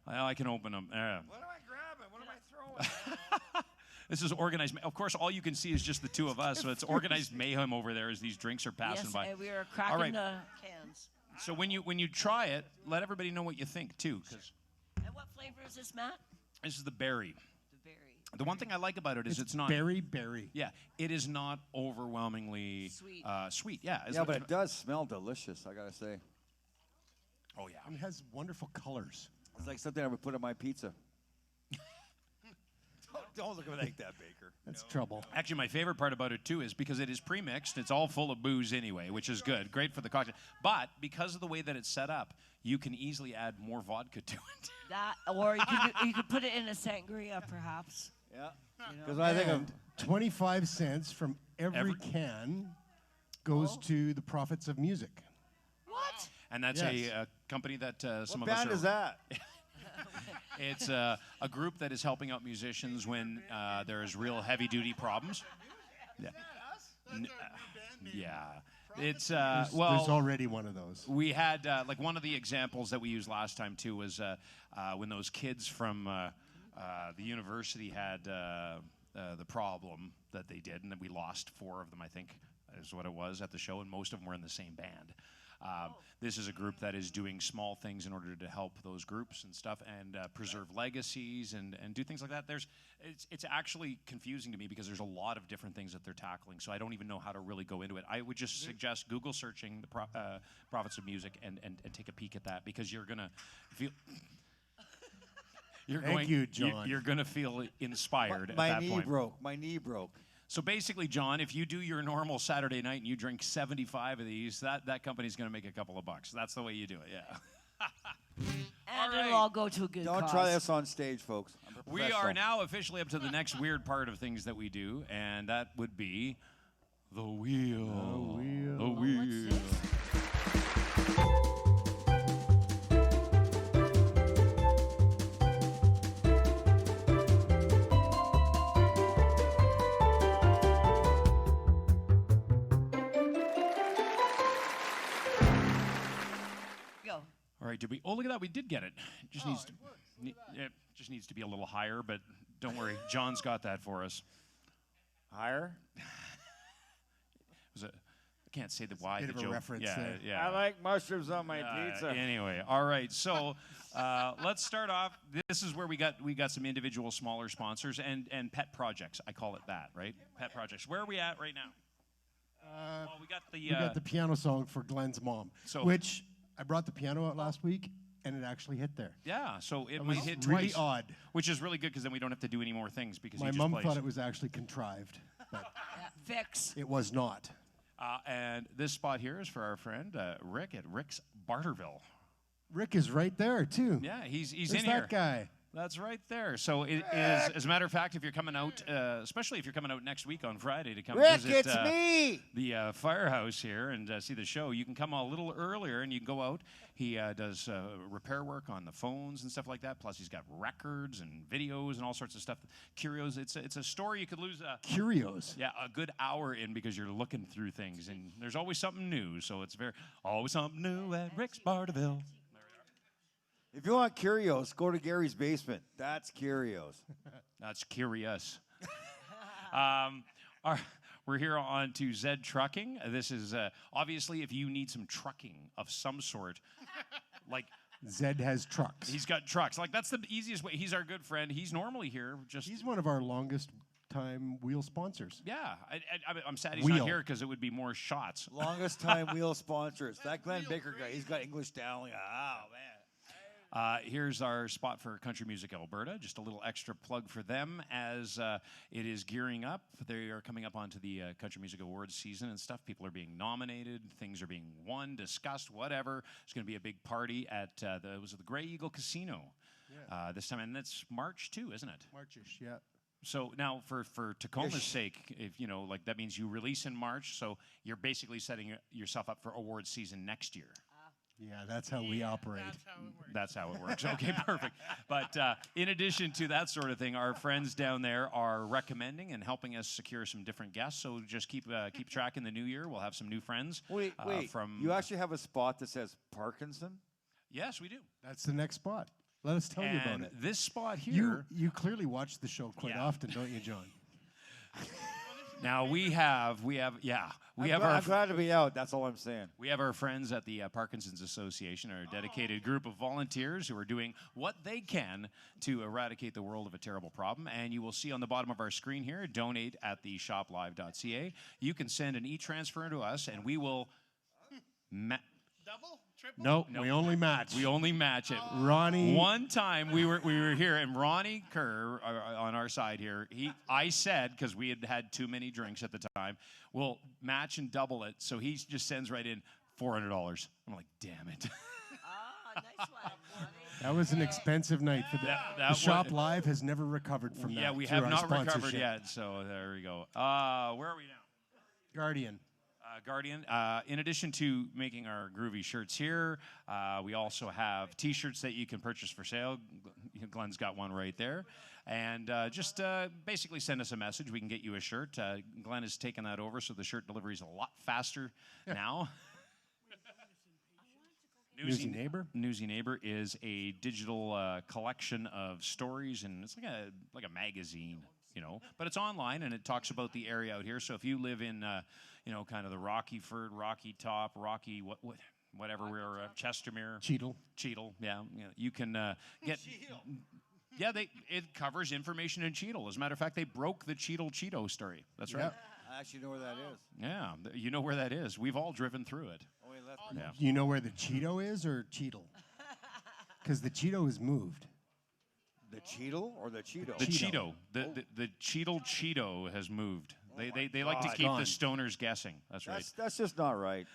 Well, I can open them. What am I grabbing? What am I throwing? This is organized. Of course, all you can see is just the two of us, so it's organized mayhem over there as these drinks are passing Yes, by. and we are cracking right. the cans. So when you try it, let everybody know what you think too, because And what flavor is this, Matt? this is the berry. The berry. The one thing I like about it is it's not. Berry. Yeah, it is not overwhelmingly Sweet. Sweet. Yeah. Yeah, but it does smell delicious, I gotta say. Oh yeah. And it has wonderful colors. It's like something I would put on my pizza. Don't look at me like that, Baker. That's trouble. Actually, my favorite part about it too is because it is pre-mixed. It's all full of booze anyway, which is good. Great for the cocktail. But because of the way that it's set up, you can easily add more vodka to it. That, or you could put it in a sangria, perhaps. Yeah. Because I think of 25 cents from every Every- can goes to the profits of music. What? And that's Yes. a company that some what of us band are. is that? It's a group that is helping out musicians when there's real heavy-duty problems. Yeah. Yeah. It's There's already one of those. we had like one of the examples that we used last time too was when those kids from the university had the problem that they did, and then we lost 4 of them, I think, is what it was at the show, and most of them were in the same band. This is a group that is doing small things in order to help those groups and stuff, and preserve legacies and do things like that. It's actually confusing to me because there's a lot of different things that they're tackling, so I don't even know how to really go into it. I would just suggest Google searching the profits of music and take a peek at that, because you're gonna feel. Thank you, John. You're gonna feel inspired at My that knee point. broke. My knee broke. So basically, John, if you do your normal Saturday night and you drink 75 of these, that company's going to make a couple of bucks. That's the way you do it, yeah. And right. it'll all go to a good Don't cause. try this on stage, folks. I'm a We are professional. now officially up to the next weird part of things that we do, and that would be the wheel. The wheel. What's this? Go. All right, did we? Oh, look at that. We did get it. It just needs to. It just needs to be a little higher, but don't worry. John's got that for us. Higher? Was it? I can't say the why. bit the of a joke. reference yeah, there. yeah. I like mushrooms on my pizza. Anyway, all right. So let's start off. This is where we got some individual smaller sponsors and pet projects. I call it that, right? Pet projects. Where are we at right now? Well, we got the. We got the piano song for Glenn's mom, So- which I brought the piano out last week, and it actually hit there. yeah. So it It might was hit really twice, odd. which is really good because then we don't have to do any more things because My he just mom plays. thought it was actually contrived, but Fix. it was not. And this spot here is for our friend Rick at Rick's Barterville. Rick is right there too. Yeah, he's There's in that here. guy. That's right there. So it is, as a matter of fact, if you're coming out, especially if you're coming out next week on Friday to come Rick, visit it's me! the firehouse here and see the show, you can come a little earlier and you can go out. He does repair work on the phones and stuff like that. Plus, he's got records and videos and all sorts of stuff. Curios. It's a store you could lose. Curios. Yeah, a good hour in because you're looking through things and there's always something new. So it's always something new at Rick's Barterville. If you want Curios, go to Gary's basement. That's Curios. That's curious. We're here on to Zed Trucking. This is obviously if you need some trucking of some sort, like Zed has trucks. he's got trucks. Like that's the easiest way. He's our good friend. He's normally here. He's one of our longest time wheel sponsors. Yeah. I'm sad he's Wheel. not here because it would be more shots. Longest time wheel sponsors. That Glenn Baker guy, he's got English down. Like, oh, man. Here's our spot for Country Music Alberta. Just a little extra plug for them as it is gearing up. They are coming up onto the Country Music Awards season and stuff. People are being nominated. Things are being won, discussed, whatever. There's going to be a big party at the Grey Eagle Casino this time. And that's March too, isn't it? Marchish, yeah. So now, for Tacoma's sake, if you know, like that means you release in March, so you're basically setting yourself up for award season next year. Yeah, that's how we operate. That's how it works. That's how it works. Okay, perfect. But in addition to that sort of thing, our friends down there are recommending and helping us secure some different guests. So just keep track in the new year. We'll have some new friends. Wait. From You actually have a spot that says Parkinson? yes, we do. That's the next spot. Let us tell you about And it. this spot here. You clearly watch the show quite Yeah. often, don't you, John? Now we have I'm glad to be out. That's all I'm saying. We have our friends at the Parkinson's Association, our dedicated group of volunteers who are doing what they can to eradicate the world of a terrible problem. And you will see on the bottom of our screen here, donate at the shoplive.ca. You can send an e-transfer to us, and we will... Double? Triple? No, we only match. we only match it. Ronnie. One time we were here, and Ronnie Kerr on our side here. I said, because we had too many drinks at the time, we'll match and double it. So he just sends right in $400. I'm like, damn it. Ah, nice one. Ronnie. That was an expensive night for the that Shop was- Live has never recovered from that. Yeah, we through have our not recovered sponsorship. yet. So there we go. Where are we now? Guardian. Guardian. In addition to making our groovy shirts here, we also have T-shirts that you can purchase for sale. Glenn's got one right there. And just basically send us a message. We can get you a shirt. Glenn has taken that over, so the shirt delivery is a lot faster now. Newsy Neighbor? Newsy Neighbor is a digital collection of stories, and it's like a magazine, you know. But it's online, and it talks about the area out here. So if you live in, you know, kind of the Rockyford, Rocky Top, Rocky whatever we're Chestermere, Cheadle, yeah, you can get. Yeah, it covers information in Cheadle. As a matter of fact, they broke the Cheeto story. That's right. Yep. I actually know where that is. Yeah, you know where that is. We've all driven through it. Oh, wait, left. Yeah. You know where the Cheeto is or Cheadle? Because the Cheeto has moved. The Cheetle or the Cheeto? The Cheeto. Cheeto. The Cheadle Cheeto has moved. They like to God. keep Gone. the stoners guessing. That's right. That's just not right.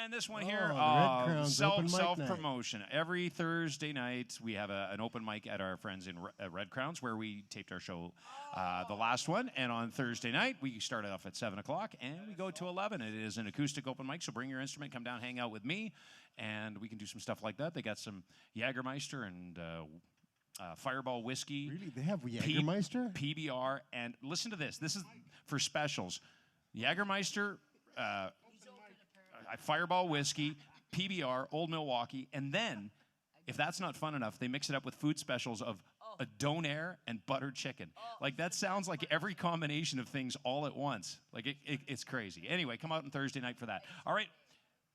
And this one Oh, here, the Red Crown's open mic self night. promotion. Every Thursday night, we have an open mic at our friends in Red Crowns, where we taped our show, the last one. And on Thursday night, we start off at 7 o'clock, and we go to 11. It is an acoustic open mic, so bring your instrument, come down, hang out with me, and we can do some stuff like that. They got some Jägermeister and Fireball whiskey. Really? They have Jägermeister? PBR, and listen to this. This is for specials. Jägermeister, Fireball whiskey, PBR, Old Milwaukee, and then, if that's not fun enough, they mix it up with food specials of a donair and buttered chicken. Like, that sounds like every combination of things all at once. Like, it's crazy. Anyway, come out on Thursday night for that. All right,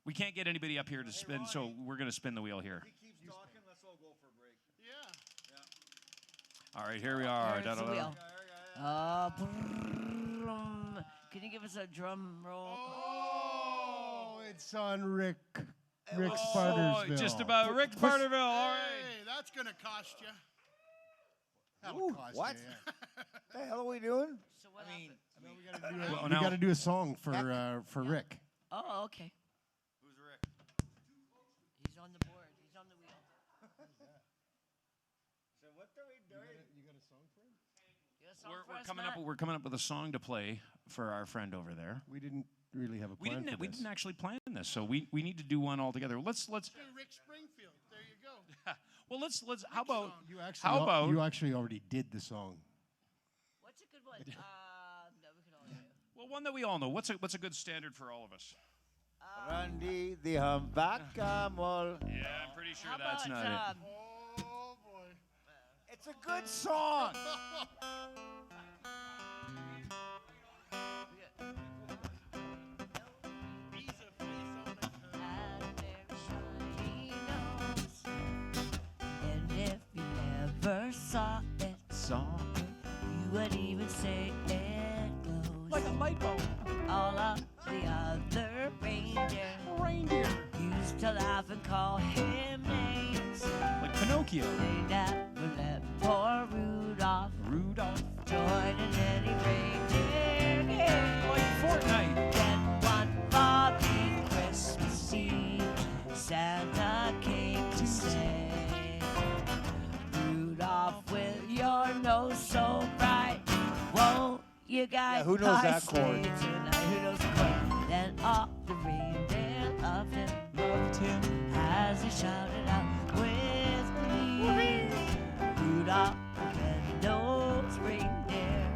we can't get anybody up here to spin, so we're going to spin the wheel here. He keeps talking. Let's all go for a break. Yeah. All right, here we are. There's the Da-da-da. wheel. Can you give us a drum roll? Oh, it's on Rick Oh, Spartersville. just about Rick Parterville. All right. Hey, that's going to cost you. That'll cost what? you, yeah. The hell are we doing? So what happened? Well, We now- got to do a song for Rick. Oh, okay. Who's Rick? He's on the board. He's on the wheel. So what are we doing? You got a song We're for us, coming Matt? up. We're coming up with a song to play for our friend over there. We didn't really have a We plan didn't. for We this. didn't actually plan this, so we need to do one all together. Let's. Do Rick Springfield. There you go. Well, let's. How about? You actually, How about? you actually already did the song. What's a good one? No, we can all do. Well, one that we all know. What's a good standard for all of us? Randy the Humbacamole. Yeah, I'm pretty sure How that's about, not it. Oh, boy. It's a good song. He's a face on it. and very shiny nose. And if you never saw it, you would even say it glows. Like a light bulb. All of the other reindeer used to laugh and call him names. Like Pinocchio. They never let poor Rudolph Rudolph. join in any reindeer game. Like Fortnite. Then one foggy Christmas Eve, Santa came to say, Rudolph night. who knows I that chord? stayed tonight. Who knows the chord? Then all the reindeer loved him as he shouted out with glee. Rudolph the red-nosed reindeer,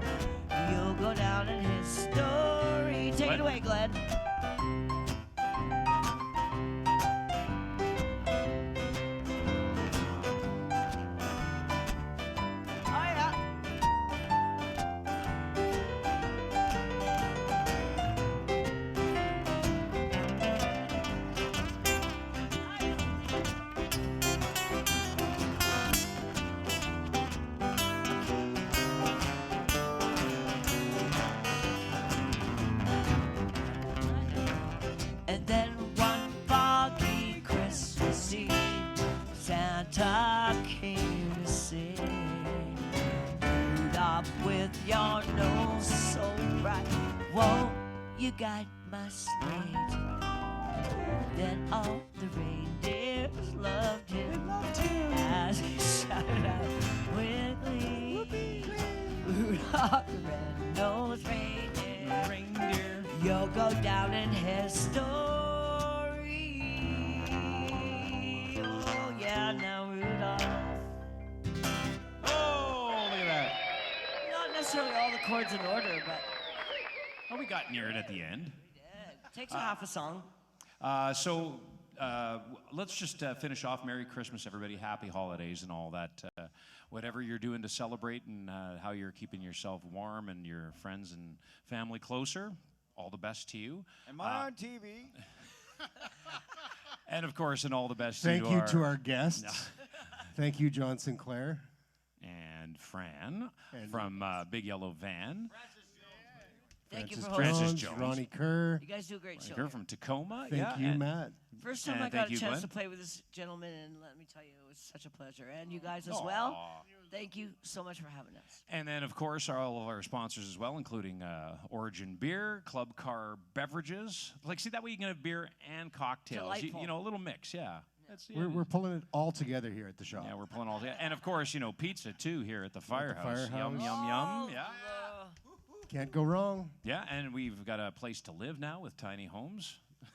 you'll go down in history. Take it away, Glenn. Oh, yeah. And then one foggy Christmas Eve, Santa came to say, Rudolph, with your nose so bright, won't you guide my sleigh tonight? Then all the reindeers loved him, as he shouted out with glee. Rudolph the red-nosed reindeer, you'll go down in history. Oh, yeah, now Rudolph. Oh, look at that. Not necessarily all the chords in order, but Oh, we got near it at the end. it takes a half a song. So let's just finish off. Merry Christmas, everybody. Happy holidays and all that. Whatever you're doing to celebrate and how you're keeping yourself warm and your friends and family closer, all the best to you. Am I on TV? And, of course, and all the best Thank to you to our guests. Thank you, John Sinclair. and Fran And- from Big Yellow Van. Thank you Francis for hosting. Francis Jones. Ronnie Kerr. You guys do a great show. Here here. from Tacoma. Thank yeah, you, and- Matt. First time And I got thank a you, chance Glenn. to play with this gentleman, and let me tell you, it was such a pleasure. And you guys as well. Aw. Thank you so much for having us. And then, of course, all of our sponsors as well, including Origin Beer, Club Car Beverages. Like, see, that way you can have beer and cocktails. Delightful. You know, a little mix, yeah. That's, yeah, We're pulling it all together here at the shop. yeah, we're pulling all together. And, of course, you know, pizza, too, here at the Firehouse. Yum, Firehouse. yum, yum. Yeah. Can't go wrong. Yeah, and we've got a place to live now with tiny homes.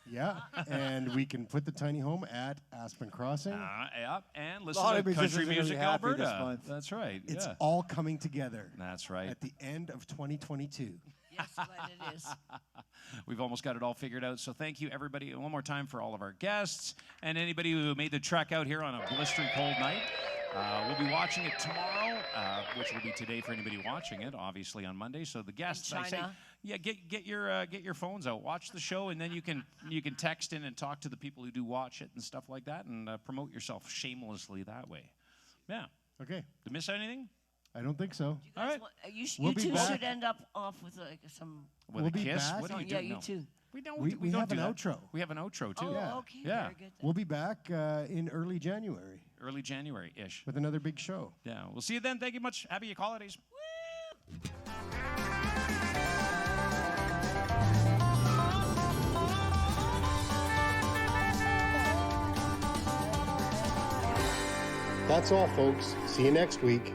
Yeah, and we can put the tiny home at Aspen Crossing. Yeah, and listen lot to of musicians Country are gonna be Music happy this Alberta. month. That's right. It's yeah. all coming together That's right. at the end of 2022. Yes, Glenn, it is. We've almost got it all figured out. So thank you, everybody, one more time for all of our guests and anybody who made the trek out here on a blistering cold night. We'll be watching it tomorrow, which will be today for anybody watching it, obviously on Monday. So the guests, I say, China. yeah, get your phones out, watch the show, and then you can text in and talk to the people who do watch it and stuff like that, and promote yourself shamelessly that way. Yeah. Okay, Did I miss anything? I don't think so. You guys All right. We'll you be two back. should end up off with like some. With We'll a be kiss? back. What do you do? Yeah, you No. too. We don't. We don't have do an that. outro. We have an outro too. Oh, Yeah. okay. Yeah. Very good. We'll be back in early January Early January-ish. with another big show. Yeah. We'll see you then. Thank you much. Happy holidays. That's all, folks. See you next week.